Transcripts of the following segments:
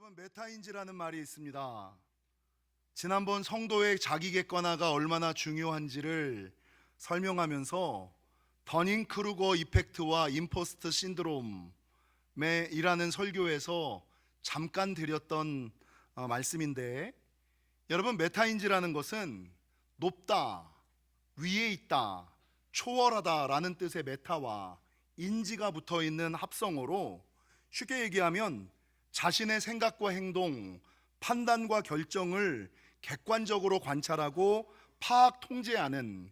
여러분, 메타인지라는 말이 있습니다. 지난번 성도의 자기 객관화가 얼마나 중요한지를 설명하면서 더닝 크루거 이펙트와 임포스터 신드롬에 이라는 설교에서 잠깐 드렸던 말씀인데, 여러분, 메타인지라는 것은 높다, 위에 있다, 초월하다라는 뜻의 메타와 인지가 붙어 있는 합성어로, 쉽게 얘기하면 자신의 생각과 행동, 판단과 결정을 객관적으로 관찰하고 파악 통제하는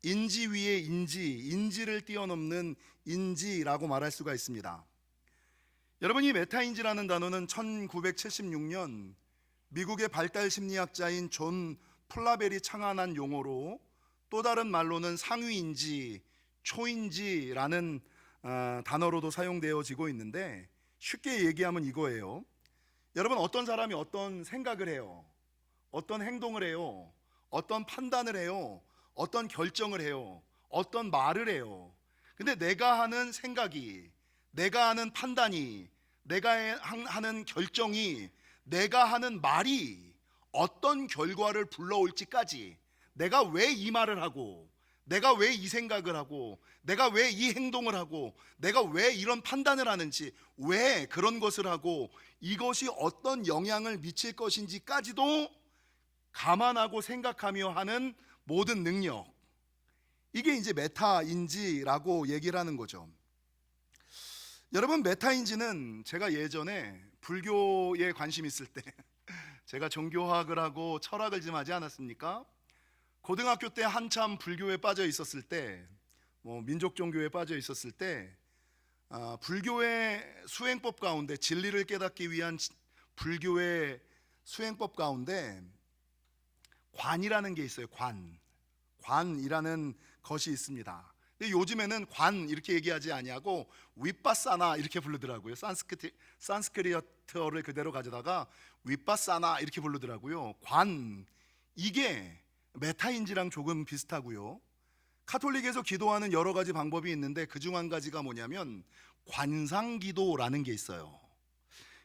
인지 위에 인지, 인지를 뛰어넘는 인지라고 말할 수가 있습니다. 여러분, 이 메타인지라는 단어는 1976년 미국의 발달 심리학자인 존 플라벨이 창안한 용어로, 또 다른 말로는 상위인지, 초인지라는 단어로도 사용되어지고 있는데, 쉽게 얘기하면 이거예요. 여러분, 어떤 사람이 어떤 생각을 해요, 어떤 행동을 해요, 어떤 판단을 해요, 어떤 결정을 해요, 어떤 말을 해요. 근데 내가 하는 생각이, 내가 하는 판단이, 내가 하는 결정이, 내가 하는 말이 어떤 결과를 불러올지까지, 내가 왜 이 말을 하고, 내가 왜 이 생각을 하고, 내가 왜 이 행동을 하고, 내가 왜 이런 판단을 하는지, 왜 그런 것을 하고, 이것이 어떤 영향을 미칠 것인지까지도 감안하고 생각하며 하는 모든 능력, 이게 이제 메타인지라고 얘기를 하는 거죠. 여러분, 메타인지는 제가 예전에 불교에 관심 있을 때 제가 종교학을 하고 철학을 좀 하지 않았습니까? 고등학교 때 한참 불교에 빠져 있었을 때, 민족 종교에 빠져 있었을 때, 불교의 수행법 가운데, 진리를 깨닫기 위한 불교의 수행법 가운데 관이라는 게 있어요. 관이라는 것이 있습니다. 근데 요즘에는 관 이렇게 얘기하지 아니하고 윗바사나 이렇게 부르더라고요. 산스크리트어를 그대로 가져다가 윗바사나 이렇게 부르더라고요. 관, 이게 메타인지랑 조금 비슷하고요. 카톨릭에서 기도하는 여러 가지 방법이 있는데, 그중 한 가지가 뭐냐면 관상기도라는 게 있어요.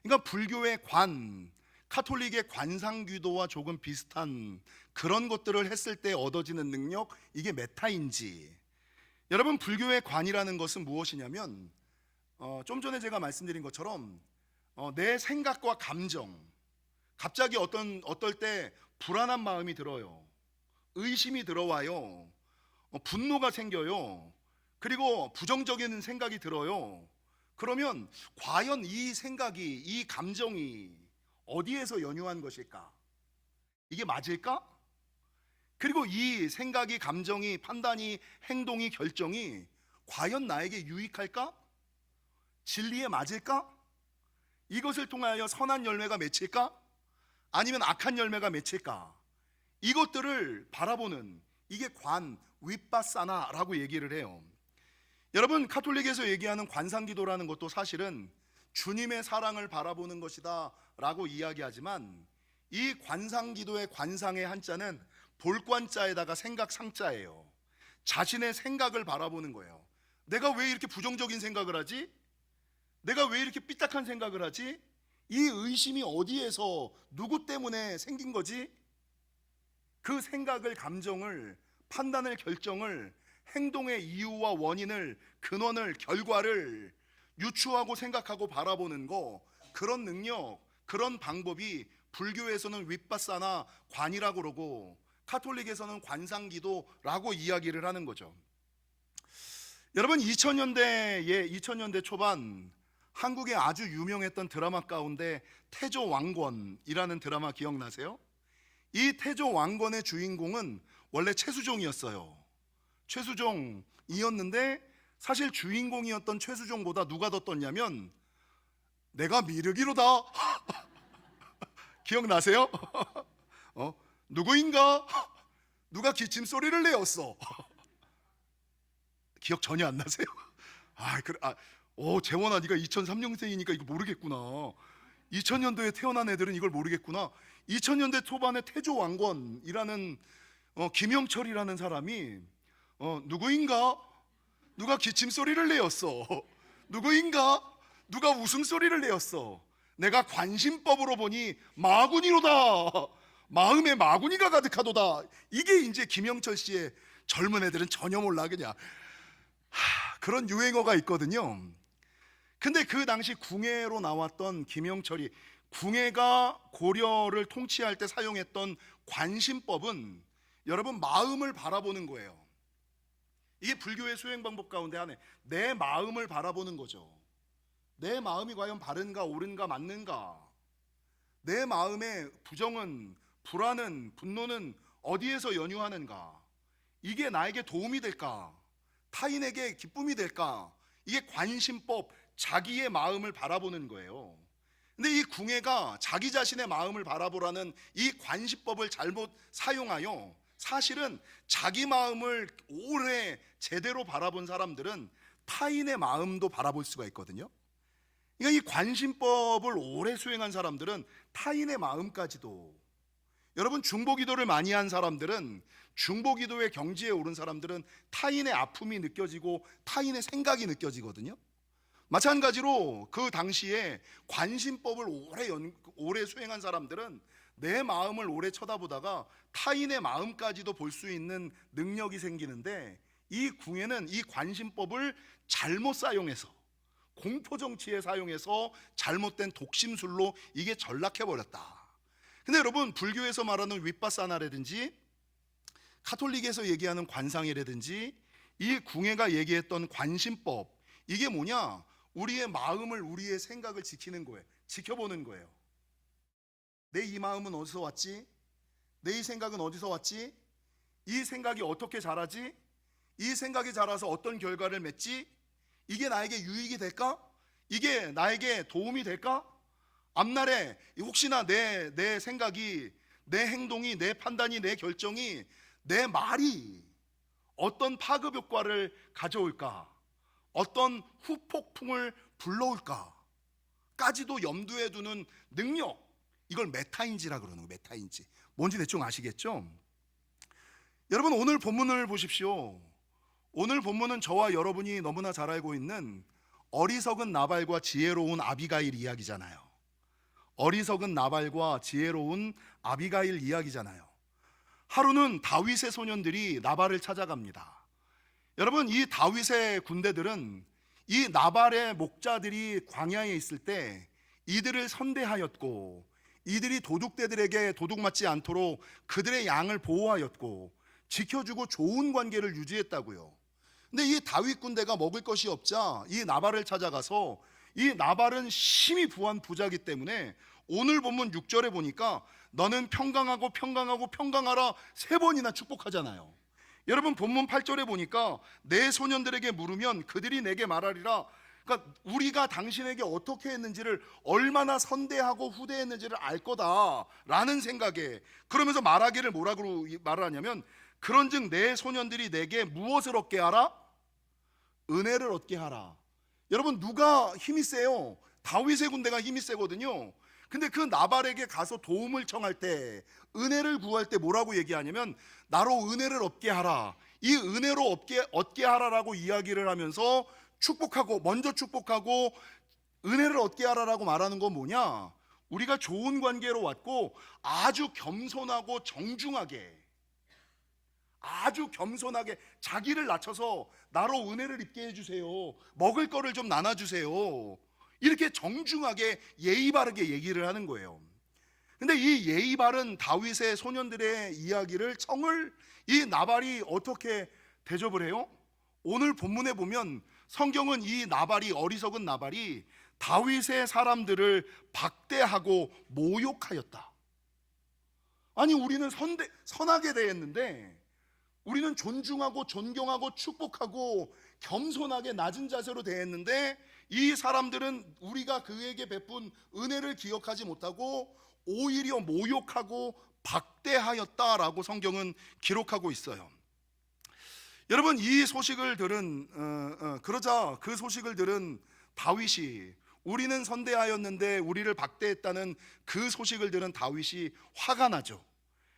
그러니까 불교의 관, 카톨릭의 관상기도와 조금 비슷한 그런 것들을 했을 때 얻어지는 능력, 이게 메타인지. 여러분, 불교의 관이라는 것은 무엇이냐면, 좀 전에 제가 말씀드린 것처럼 내 생각과 감정, 갑자기 어떨 때 불안한 마음이 들어요, 의심이 들어와요, 분노가 생겨요, 그리고 부정적인 생각이 들어요. 그러면 과연 이 생각이, 이 감정이 어디에서 연유한 것일까? 이게 맞을까? 그리고 이 생각이, 감정이, 판단이, 행동이, 결정이 과연 나에게 유익할까? 진리에 맞을까? 이것을 통하여 선한 열매가 맺힐까? 아니면 악한 열매가 맺힐까? 이것들을 바라보는, 이게 관, 윗바사나라고 얘기를 해요. 여러분, 카톨릭에서 얘기하는 관상기도라는 것도 사실은 주님의 사랑을 바라보는 것이다 라고 이야기하지만, 이 관상기도의 관상의 한자는 볼관자에다가 생각상자예요. 자신의 생각을 바라보는 거예요. 내가 왜 이렇게 부정적인 생각을 하지? 내가 왜 이렇게 삐딱한 생각을 하지? 이 의심이 어디에서, 누구 때문에 생긴 거지? 그 생각을, 감정을, 판단을, 결정을, 행동의 이유와 원인을, 근원을, 결과를 유추하고 생각하고 바라보는 거, 그런 능력, 그런 방법이 불교에서는 윗바사나 관이라고 그러고, 카톨릭에서는 관상기도라고 이야기를 하는 거죠. 여러분, 2000년대 초반 한국에 아주 유명했던 드라마 가운데 태조 왕건이라는 드라마 기억나세요? 이 태조 왕건의 주인공은 원래 최수종이었어요. 최수종이었는데, 사실 주인공이었던 최수종보다 누가 더 떴냐면, 내가 미륵이로다. 기억나세요? 누구인가? 누가 기침 소리를 내었어. 기억 전혀 안 나세요? 재원아, 네가 2003년생이니까 이거 모르겠구나. 2000년도에 태어난 애들은 이걸 모르겠구나. 2000년대 초반에 태조 왕건이라는 김영철이라는 사람이 누구인가? 누가 기침 소리를 내었어. 누구인가? 누가 웃음소리를 내었어. 내가 관심법으로 보니 마구니로다. 마음에 마구니가 가득하도다. 이게 이제 김영철 씨의 젊은 애들은 전혀 몰라 그냥. 그런 유행어가 있거든요. 근데 그 당시 궁예로 나왔던 김영철이 궁예가 고려를 통치할 때 사용했던 관심법은 여러분 마음을 바라보는 거예요. 이게 불교의 수행 방법 가운데 하나에 내 마음을 바라보는 거죠. 내 마음이 과연 바른가 옳은가 맞는가, 내 마음의 부정은, 불안은, 분노는 어디에서 연유하는가, 이게 나에게 도움이 될까, 타인에게 기쁨이 될까, 이게 관심법, 자기의 마음을 바라보는 거예요. 근데 이 궁예가 자기 자신의 마음을 바라보라는 이 관심법을 잘못 사용하여 사실은 자기 마음을 오래 제대로 바라본 사람들은 타인의 마음도 바라볼 수가 있거든요. 그러니까 이 관심법을 오래 수행한 사람들은 타인의 마음까지도, 여러분 중보기도를 많이 한 사람들은, 중보기도의 경지에 오른 사람들은 타인의 아픔이 느껴지고 타인의 생각이 느껴지거든요. 마찬가지로 그 당시에 관심법을 오래 수행한 사람들은 내 마음을 오래 쳐다보다가 타인의 마음까지도 볼 수 있는 능력이 생기는데, 이 궁예는 이 관심법을 잘못 사용해서, 공포정치에 사용해서 잘못된 독심술로 이게 전락해버렸다. 근데 여러분 불교에서 말하는 윗바사나라든지 카톨릭에서 얘기하는 관상이라든지 이 궁예가 얘기했던 관심법, 이게 뭐냐? 우리의 마음을, 우리의 생각을 지키는 거예요. 지켜보는 거예요. 내 이 마음은 어디서 왔지? 내 이 생각은 어디서 왔지? 이 생각이 어떻게 자라지? 이 생각이 자라서 어떤 결과를 맺지? 이게 나에게 유익이 될까? 이게 나에게 도움이 될까? 앞날에 혹시나 내 생각이, 내 행동이, 내 판단이, 내 결정이, 내 말이 어떤 파급 효과를 가져올까? 어떤 후폭풍을 불러올까? 까지도 염두에 두는 능력, 이걸 메타인지라 그러는 거예요. 메타인지. 뭔지 대충 아시겠죠? 여러분 오늘 본문을 보십시오. 오늘 본문은 저와 여러분이 너무나 잘 알고 있는 어리석은 나발과 지혜로운 아비가일 이야기잖아요. 어리석은 나발과 지혜로운 아비가일 이야기잖아요. 하루는 다윗의 소년들이 나발을 찾아갑니다. 여러분 이 다윗의 군대들은 이 나발의 목자들이 광야에 있을 때 이들을 선대하였고, 이들이 도둑대들에게 도둑 맞지 않도록 그들의 양을 보호하였고 지켜주고 좋은 관계를 유지했다고요. 근데 이 다윗 군대가 먹을 것이 없자 이 나발을 찾아가서, 이 나발은 심히 부한 부자이기 때문에 오늘 본문 6절에 보니까 너는 평강하고 평강하고 평강하라 3번이나 축복하잖아요. 여러분 본문 8절에 보니까 내 소년들에게 물으면 그들이 내게 말하리라. 그러니까 우리가 당신에게 어떻게 했는지를, 얼마나 선대하고 후대했는지를 알 거다라는 생각에, 그러면서 말하기를 뭐라고 말을 하냐면, 그런즉 내 소년들이 내게 무엇을 얻게 하라? 은혜를 얻게 하라. 여러분 누가 힘이 세요? 다윗의 군대가 힘이 세거든요. 근데 그 나발에게 가서 도움을 청할 때, 은혜를 구할 때 뭐라고 얘기하냐면 나로 은혜를 얻게 하라. 이 은혜로 얻게 하라라고 이야기를 하면서 축복하고, 먼저 축복하고 은혜를 얻게 하라라고 말하는 건 뭐냐? 우리가 좋은 관계로 왔고 아주 겸손하고 정중하게, 아주 겸손하게 자기를 낮춰서 나로 은혜를 입게 해주세요, 먹을 거를 좀 나눠주세요, 이렇게 정중하게 예의 바르게 얘기를 하는 거예요. 근데 이 예의 바른 다윗의 소년들의 이야기를, 청을 이 나발이 어떻게 대접을 해요? 오늘 본문에 보면 성경은 이 나발이, 어리석은 나발이 다윗의 사람들을 박대하고 모욕하였다. 아니 우리는 선하게 대했는데, 우리는 존중하고 존경하고 축복하고 겸손하게 낮은 자세로 대했는데, 이 사람들은 우리가 그에게 베푼 은혜를 기억하지 못하고 오히려 모욕하고 박대하였다라고 성경은 기록하고 있어요. 여러분 이 소식을 들은 그러자 그 소식을 들은 다윗이, 우리는 선대하였는데 우리를 박대했다는 그 소식을 들은 다윗이 화가 나죠.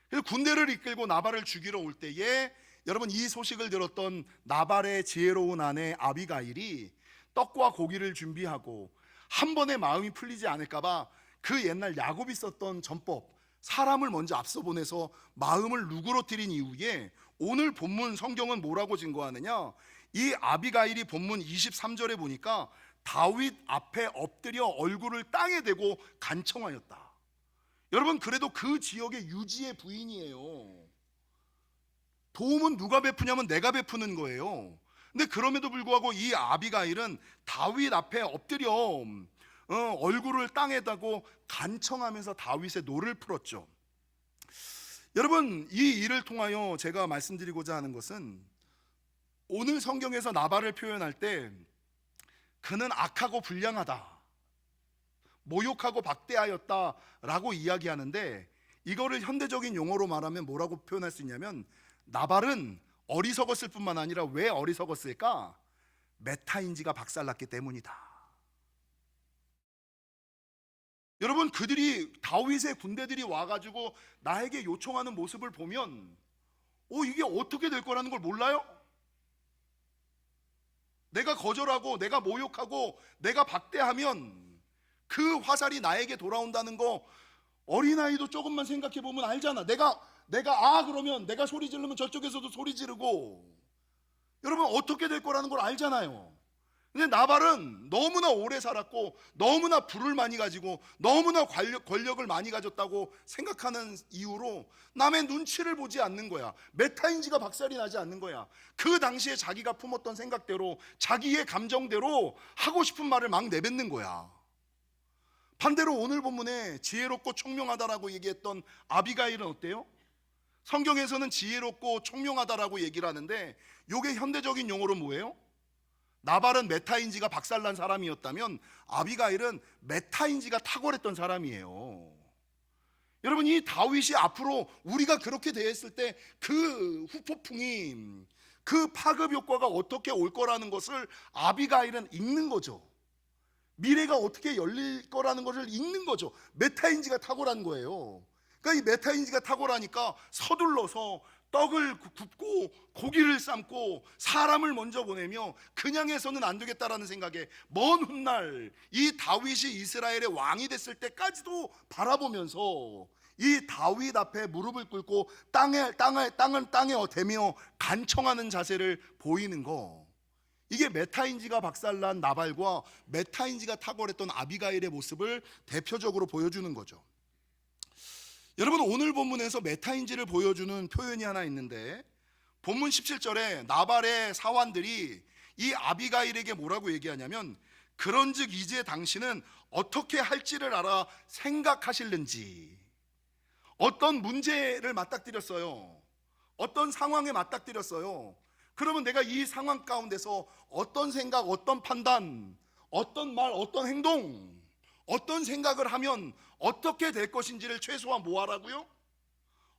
그래서 군대를 이끌고 나발을 죽이러 올 때에, 여러분 이 소식을 들었던 나발의 지혜로운 아내 아비가일이 떡과 고기를 준비하고 한 번에 마음이 풀리지 않을까봐 그 옛날 야곱이 썼던 전법, 사람을 먼저 앞서 보내서 마음을 누그러뜨린 이후에 오늘 본문 성경은 뭐라고 증거하느냐? 이 아비가일이 본문 23절에 보니까 다윗 앞에 엎드려 얼굴을 땅에 대고 간청하였다. 여러분, 그래도 그 지역의 유지의 부인이에요. 도움은 누가 베푸냐면 내가 베푸는 거예요. 근데 그럼에도 불구하고 이 아비가일은 다윗 앞에 엎드려 얼굴을 땅에 대고 간청하면서 다윗의 노를 풀었죠. 여러분, 이 일을 통하여 제가 말씀드리고자 하는 것은, 오늘 성경에서 나발을 표현할 때 그는 악하고 불량하다, 모욕하고 박대하였다라고 이야기하는데, 이거를 현대적인 용어로 말하면 뭐라고 표현할 수 있냐면, 나발은 어리석었을 뿐만 아니라 왜 어리석었을까? 메타인지가 박살났기 때문이다. 여러분, 그들이, 다윗의 군대들이 와가지고 나에게 요청하는 모습을 보면 이게 어떻게 될 거라는 걸 몰라요? 내가 거절하고 내가 모욕하고 내가 박대하면 그 화살이 나에게 돌아온다는 거 어린아이도 조금만 생각해 보면 알잖아. 내가 그러면 내가 소리 지르면 저쪽에서도 소리 지르고, 여러분 어떻게 될 거라는 걸 알잖아요. 근데 나발은 너무나 오래 살았고 너무나 부를 많이 가지고 너무나 권력을 많이 가졌다고 생각하는 이유로 남의 눈치를 보지 않는 거야. 메타인지가 박살이 나지 않는 거야. 그 당시에 자기가 품었던 생각대로, 자기의 감정대로 하고 싶은 말을 막 내뱉는 거야. 반대로 오늘 본문에 지혜롭고 총명하다라고 얘기했던 아비가일은 어때요? 성경에서는 지혜롭고 총명하다라고 얘기를 하는데, 이게 현대적인 용어로 뭐예요? 나발은 메타인지가 박살난 사람이었다면 아비가일은 메타인지가 탁월했던 사람이에요. 여러분, 이 다윗이 앞으로 우리가 그렇게 대했을 때 그 후폭풍이, 그 파급 효과가 어떻게 올 거라는 것을 아비가일은 읽는 거죠. 미래가 어떻게 열릴 거라는 것을 읽는 거죠. 메타인지가 탁월한 거예요. 그러니까 이 메타인지가 탁월하니까 서둘러서 떡을 굽고 고기를 삶고 사람을 먼저 보내며 그냥 해서는 안 되겠다라는 생각에 먼 훗날 이 다윗이 이스라엘의 왕이 됐을 때까지도 바라보면서 이 다윗 앞에 무릎을 꿇고 땅을 대며 간청하는 자세를 보이는 거, 이게 메타인지가 박살난 나발과 메타인지가 탁월했던 아비가일의 모습을 대표적으로 보여주는 거죠. 여러분, 오늘 본문에서 메타인지를 보여주는 표현이 하나 있는데, 본문 17절에 나발의 사환들이 이 아비가일에게 뭐라고 얘기하냐면, 그런즉 이제 당신은 어떻게 할지를 알아 생각하실는지. 어떤 문제를 맞닥뜨렸어요. 어떤 상황에 맞닥뜨렸어요. 그러면 내가 이 상황 가운데서 어떤 생각, 어떤 판단, 어떤 말, 어떤 행동, 어떤 생각을 하면 어떻게 될 것인지를 최소한 뭐 하라고요?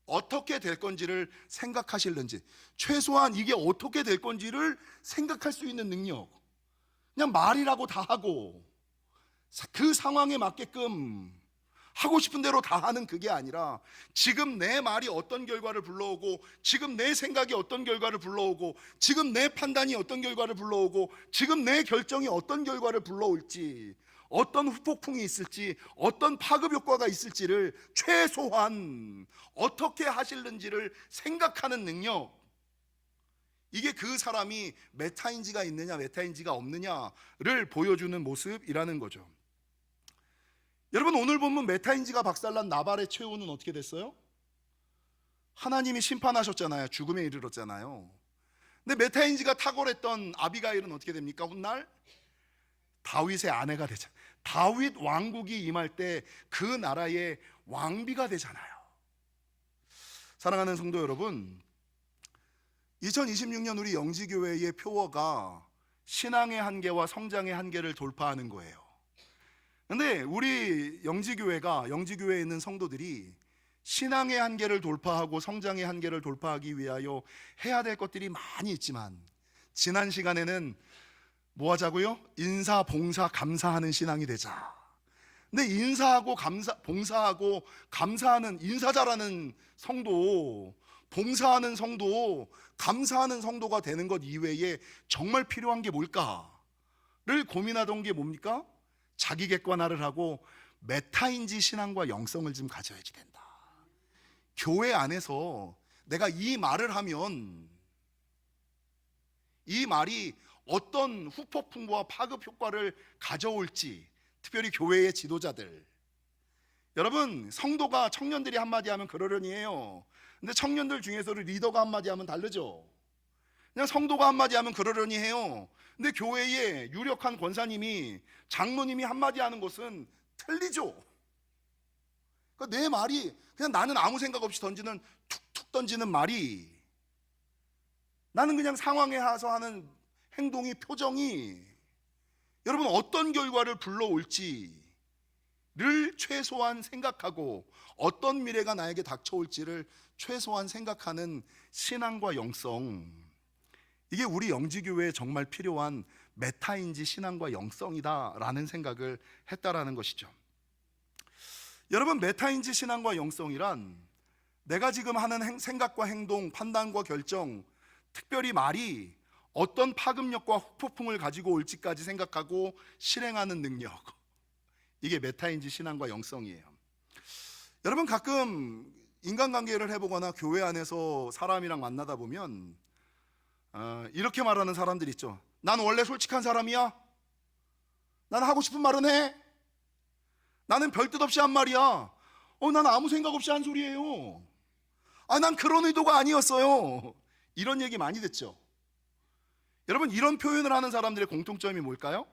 어떻게 될 건지를 생각하실는지. 최소한 이게 어떻게 될 건지를 생각할 수 있는 능력. 그냥 말이라고 다 하고 그 상황에 맞게끔 하고 싶은 대로 다 하는 그게 아니라, 지금 내 말이 어떤 결과를 불러오고, 지금 내 생각이 어떤 결과를 불러오고, 지금 내 판단이 어떤 결과를 불러오고, 지금 내 결정이 어떤 결과를 불러올지, 어떤 후폭풍이 있을지, 어떤 파급 효과가 있을지를 최소한 어떻게 하실는지를 생각하는 능력, 이게 그 사람이 메타인지가 있느냐 메타인지가 없느냐를 보여주는 모습이라는 거죠. 여러분, 오늘 본문 메타인지가 박살난 나발의 최후는 어떻게 됐어요? 하나님이 심판하셨잖아요. 죽음에 이르렀잖아요. 근데 메타인지가 탁월했던 아비가일은 어떻게 됩니까? 훗날 다윗의 아내가 되잖아요. 다윗 왕국이 임할 때 그 나라의 왕비가 되잖아요. 사랑하는 성도 여러분, 2026년 우리 영지교회의 표어가 신앙의 한계와 성장의 한계를 돌파하는 거예요. 근데 우리 영지교회에 있는 성도들이 신앙의 한계를 돌파하고 성장의 한계를 돌파하기 위하여 해야 될 것들이 많이 있지만, 지난 시간에는 뭐 하자고요? 인사, 봉사, 감사하는 신앙이 되자. 근데 인사하고 봉사하고 감사하는, 인사 잘하는 성도, 봉사하는 성도, 감사하는 성도가 되는 것 이외에 정말 필요한 게 뭘까를 고민하던 게 뭡니까? 자기 객관화를 하고 메타인지 신앙과 영성을 좀 가져야지 된다. 교회 안에서 내가 이 말을 하면 이 말이 어떤 후폭풍과 파급 효과를 가져올지, 특별히 교회의 지도자들, 여러분 성도가 청년들이 한마디 하면 그러려니 해요. 근데 청년들 중에서도 리더가 한마디 하면 다르죠. 그냥 성도가 한마디 하면 그러려니 해요. 근데 교회의 유력한 권사님이, 장로님이 한마디 하는 것은 틀리죠. 그러니까 내 말이 그냥 나는 아무 생각 없이 던지는, 툭툭 던지는 말이, 나는 그냥 상황에 하서 하는 행동이, 표정이 여러분 어떤 결과를 불러올지를 최소한 생각하고, 어떤 미래가 나에게 닥쳐올지를 최소한 생각하는 신앙과 영성, 이게 우리 영지교회에 정말 필요한 메타인지 신앙과 영성이다라는 생각을 했다라는 것이죠. 여러분, 메타인지 신앙과 영성이란 내가 지금 하는 생각과 행동, 판단과 결정, 특별히 말이 어떤 파급력과 후폭풍을 가지고 올지까지 생각하고 실행하는 능력, 이게 메타인지 신앙과 영성이에요. 여러분, 가끔 인간관계를 해보거나 교회 안에서 사람이랑 만나다 보면 이렇게 말하는 사람들 있죠. 난 원래 솔직한 사람이야. 난 하고 싶은 말은 해. 나는 별뜻 없이 한 말이야. 난 아무 생각 없이 한 소리예요. 난 그런 의도가 아니었어요. 이런 얘기 많이 듣죠. 여러분, 이런 표현을 하는 사람들의 공통점이 뭘까요?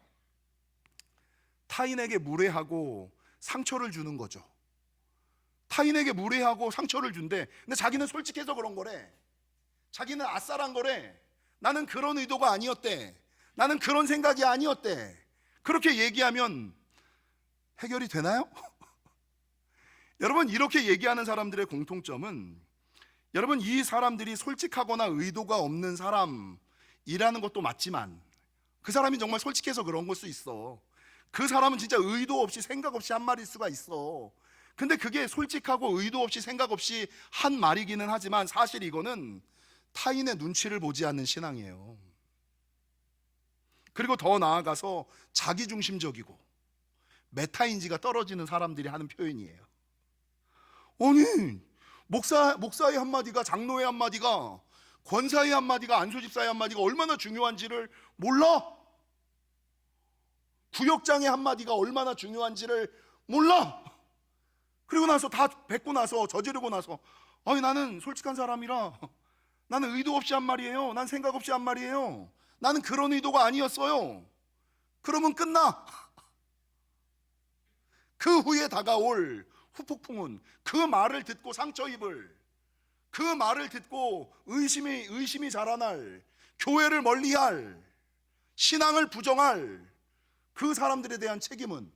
타인에게 무례하고 상처를 주는 거죠. 타인에게 무례하고 상처를 준대. 근데 자기는 솔직해서 그런 거래. 자기는 아싸란 거래. 나는 그런 의도가 아니었대. 나는 그런 생각이 아니었대. 그렇게 얘기하면 해결이 되나요? 여러분, 이렇게 얘기하는 사람들의 공통점은, 여러분, 이 사람들이 솔직하거나 의도가 없는 사람이라는 것도 맞지만, 그 사람이 정말 솔직해서 그런 걸 수 있어. 그 사람은 진짜 의도 없이 생각 없이 한 말일 수가 있어. 근데 그게 솔직하고 의도 없이 생각 없이 한 말이기는 하지만, 사실 이거는 타인의 눈치를 보지 않는 신앙이에요. 그리고 더 나아가서 자기중심적이고 메타인지가 떨어지는 사람들이 하는 표현이에요. 아니, 목사의 한마디가, 장로의 한마디가, 권사의 한마디가, 안수집사의 한마디가 얼마나 중요한지를 몰라? 구역장의 한마디가 얼마나 중요한지를 몰라? 그리고 나서 다 뱉고 나서, 저지르고 나서, 나는 솔직한 사람이라, 나는 의도 없이 한 말이에요. 난 생각 없이 한 말이에요. 나는 그런 의도가 아니었어요. 그러면 끝나. 그 후에 다가올 후폭풍은, 그 말을 듣고 상처 입을, 그 말을 듣고 의심이 자라날, 교회를 멀리할, 신앙을 부정할 그 사람들에 대한 책임은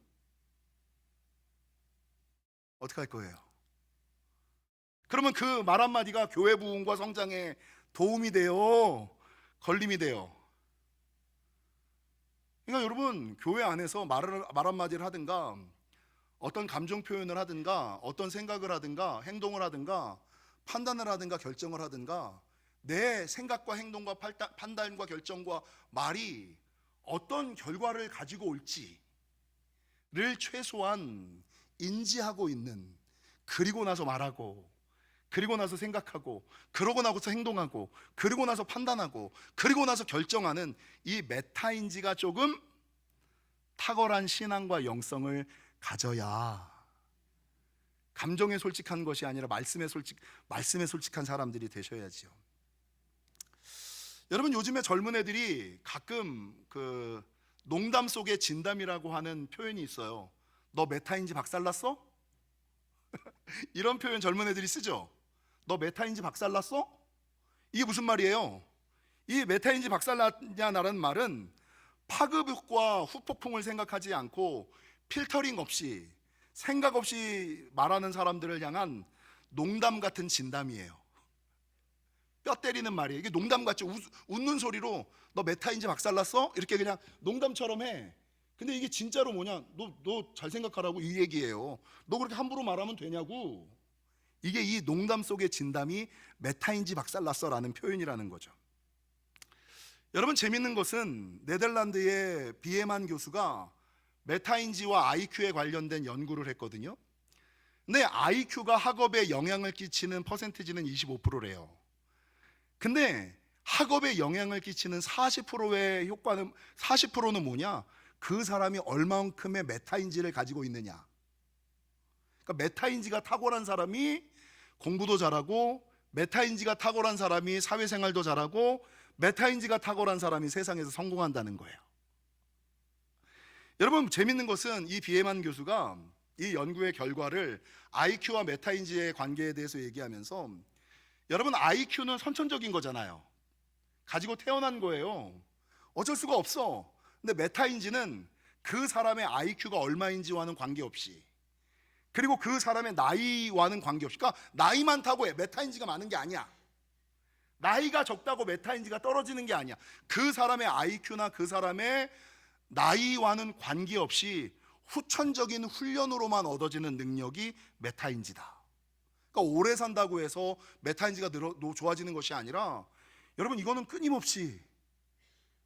어떻게 할 거예요? 그러면 그 말 한마디가 교회 부흥과 성장에 도움이 돼요? 걸림이 돼요? 그러니까 여러분, 교회 안에서 말 한마디를 하든가, 어떤 감정 표현을 하든가, 어떤 생각을 하든가, 행동을 하든가, 판단을 하든가, 결정을 하든가, 내 생각과 행동과 판단과 결정과 말이 어떤 결과를 가지고 올지를 최소한 인지하고 있는, 그리고 나서 말하고, 그리고 나서 생각하고, 그러고 나서 행동하고, 그리고 나서 판단하고, 그리고 나서 결정하는 이 메타인지가 조금 탁월한 신앙과 영성을 가져야, 감정에 솔직한 것이 아니라 말씀에 솔직한 사람들이 되셔야지요. 여러분, 요즘에 젊은 애들이 가끔 그 농담 속에 진담이라고 하는 표현이 있어요. 너 메타인지 박살났어? 이런 표현 젊은 애들이 쓰죠. 너 메타인지 박살났어? 이게 무슨 말이에요? 이 메타인지 박살났냐라는 말은 파급과 후폭풍을 생각하지 않고 필터링 없이, 생각 없이 말하는 사람들을 향한 농담 같은 진담이에요. 뼈 때리는 말이에요. 이게 농담 같죠. 웃는 소리로 너 메타인지 박살났어? 이렇게 그냥 농담처럼 해. 근데 이게 진짜로 뭐냐, 너 잘 생각하라고, 이 얘기예요. 너 그렇게 함부로 말하면 되냐고. 이게 이 농담 속의 진담이 메타인지 박살났어라는 표현이라는 거죠. 여러분, 재밌는 것은 네덜란드의 비에만 교수가 메타인지와 IQ에 관련된 연구를 했거든요. 근데 IQ가 학업에 영향을 끼치는 퍼센티지는 25%래요. 근데 학업에 영향을 끼치는 40%의 효과는 40%는 뭐냐? 그 사람이 얼만큼의 메타인지를 가지고 있느냐. 그러니까 메타인지가 탁월한 사람이 공부도 잘하고, 메타인지가 탁월한 사람이 사회생활도 잘하고, 메타인지가 탁월한 사람이 세상에서 성공한다는 거예요. 여러분, 재밌는 것은 이 비에만 교수가 이 연구의 결과를 IQ와 메타인지의 관계에 대해서 얘기하면서, 여러분, IQ는 선천적인 거잖아요. 가지고 태어난 거예요. 어쩔 수가 없어. 근데 메타인지는 그 사람의 IQ가 얼마인지와는 관계없이, 그리고 그 사람의 나이와는 관계없이, 그러니까 나이 많다고 메타인지가 많은 게 아니야. 나이가 적다고 메타인지가 떨어지는 게 아니야. 그 사람의 IQ나 그 사람의 나이와는 관계없이 후천적인 훈련으로만 얻어지는 능력이 메타인지다. 그러니까 오래 산다고 해서 메타인지가 좋아지는 것이 아니라, 여러분, 이거는 끊임없이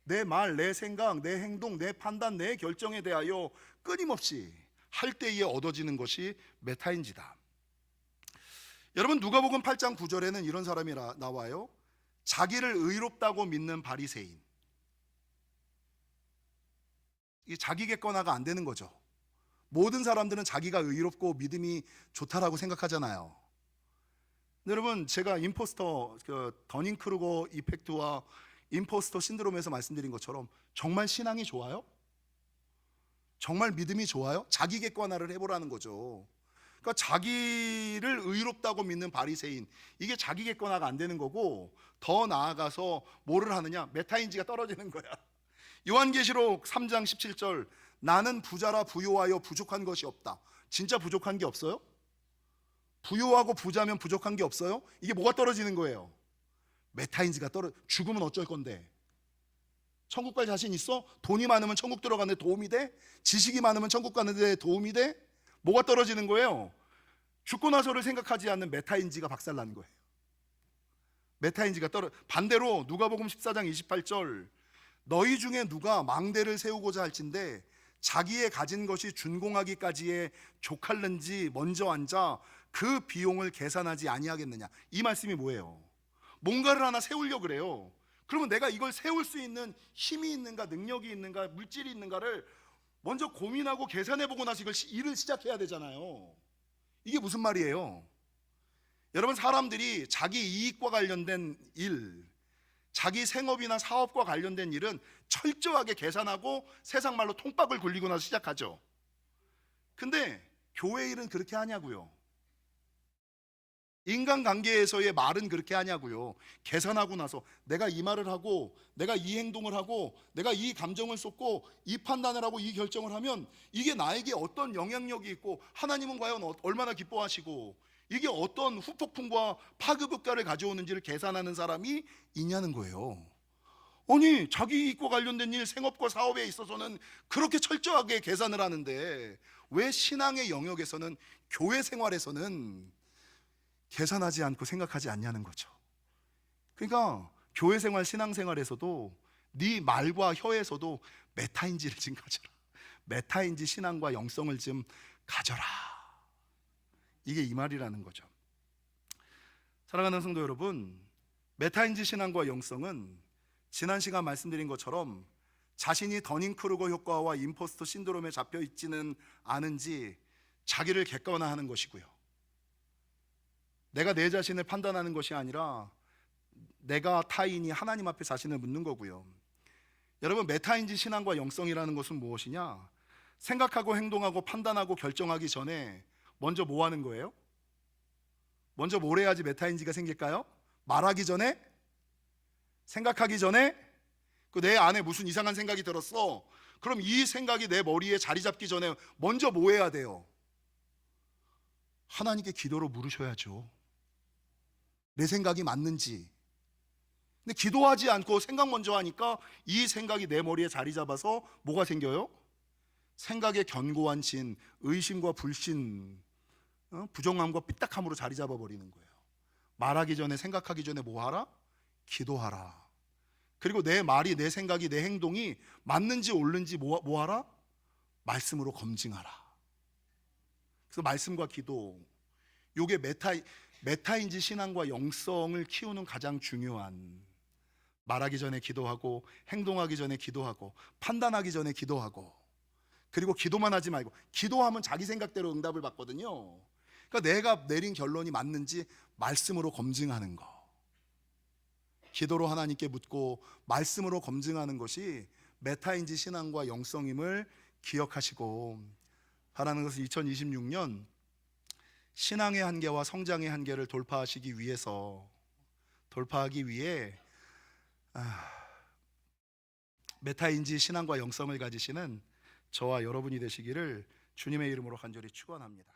내 말, 내 생각, 내 행동, 내 판단, 내 결정에 대하여 끊임없이 할 때에 얻어지는 것이 메타인지다. 여러분, 누가복음 8장 9절에는 이런 사람이 나와요. 자기를 의롭다고 믿는 바리새인. 이 자기 객관화가 안 되는 거죠. 모든 사람들은 자기가 의롭고 믿음이 좋다라고 생각하잖아요. 여러분, 제가 임포스터, 더닝크루거 이펙트와 임포스터 신드롬에서 말씀드린 것처럼 정말 신앙이 좋아요? 정말 믿음이 좋아요? 자기 객관화를 해보라는 거죠. 그러니까 자기를 의롭다고 믿는 바리새인, 이게 자기 객관화가 안 되는 거고, 더 나아가서 뭐를 하느냐? 메타인지가 떨어지는 거야. 요한계시록 3장 17절, 나는 부자라 부요하여 부족한 것이 없다. 진짜 부족한 게 없어요? 부요하고 부자면 부족한 게 없어요? 이게 뭐가 떨어지는 거예요? 메타인지가 죽으면 어쩔 건데? 천국 갈 자신 있어? 돈이 많으면 천국 들어가는데 도움이 돼? 지식이 많으면 천국 가는데 도움이 돼? 뭐가 떨어지는 거예요? 죽고 나서를 생각하지 않는 메타인지가 박살나는 거예요. 메타인지가 반대로 누가복음 14장 28절, 너희 중에 누가 망대를 세우고자 할진대 자기의 가진 것이 준공하기까지의 족할는지 먼저 앉아 그 비용을 계산하지 아니하겠느냐. 이 말씀이 뭐예요? 뭔가를 하나 세우려고 그래요. 그러면 내가 이걸 세울 수 있는 힘이 있는가, 능력이 있는가, 물질이 있는가를 먼저 고민하고 계산해보고 나서 이걸 일을 시작해야 되잖아요. 이게 무슨 말이에요? 여러분, 사람들이 자기 이익과 관련된 일, 자기 생업이나 사업과 관련된 일은 철저하게 계산하고 세상 말로 통밥을 굴리고 나서 시작하죠. 근데 교회 일은 그렇게 하냐고요? 인간관계에서의 말은 그렇게 하냐고요? 계산하고 나서 내가 이 말을 하고, 내가 이 행동을 하고, 내가 이 감정을 쏟고, 이 판단을 하고, 이 결정을 하면 이게 나에게 어떤 영향력이 있고, 하나님은 과연 얼마나 기뻐하시고, 이게 어떤 후폭풍과 파급 효과를 가져오는지를 계산하는 사람이 있냐는 거예요. 아니, 자기 이익과 관련된 일, 생업과 사업에 있어서는 그렇게 철저하게 계산을 하는데 왜 신앙의 영역에서는, 교회 생활에서는 계산하지 않고 생각하지 않냐는 거죠. 그러니까 교회 생활, 신앙 생활에서도 네 말과 혀에서도 메타인지를 좀 가져라. 메타인지 신앙과 영성을 좀 가져라. 이게 이 말이라는 거죠. 사랑하는 성도 여러분, 메타인지 신앙과 영성은 지난 시간 말씀드린 것처럼 자신이 더닝크루거 효과와 임포스터 신드롬에 잡혀 있지는 않은지 자기를 객관화하는 것이고요. 내가 내 자신을 판단하는 것이 아니라 내가 타인이 하나님 앞에 자신을 묻는 거고요. 여러분, 메타인지 신앙과 영성이라는 것은 무엇이냐? 생각하고 행동하고 판단하고 결정하기 전에 먼저 뭐 하는 거예요? 먼저 뭘 해야지 메타인지가 생길까요? 말하기 전에? 생각하기 전에? 내 안에 무슨 이상한 생각이 들었어. 그럼 이 생각이 내 머리에 자리 잡기 전에 먼저 뭐 해야 돼요? 하나님께 기도로 물으셔야죠. 내 생각이 맞는지. 근데 기도하지 않고 생각 먼저 하니까 이 생각이 내 머리에 자리 잡아서 뭐가 생겨요? 생각의 견고한 진, 의심과 불신, 부정함과 삐딱함으로 자리 잡아버리는 거예요. 말하기 전에, 생각하기 전에 뭐 하라? 기도하라. 그리고 내 말이, 내 생각이, 내 행동이 맞는지 옳는지 뭐 하라? 말씀으로 검증하라. 그래서 말씀과 기도, 요게 메타인지 신앙과 영성을 키우는 가장 중요한, 말하기 전에 기도하고, 행동하기 전에 기도하고, 판단하기 전에 기도하고, 그리고 기도만 하지 말고, 기도하면 자기 생각대로 응답을 받거든요. 그러니까 내가 내린 결론이 맞는지 말씀으로 검증하는 거, 기도로 하나님께 묻고 말씀으로 검증하는 것이 메타인지 신앙과 영성임을 기억하시고, 하나님 것은 2026년 신앙의 한계와 성장의 한계를 돌파하기 위해 메타인지 신앙과 영성을 가지시는 저와 여러분이 되시기를 주님의 이름으로 간절히 축원합니다.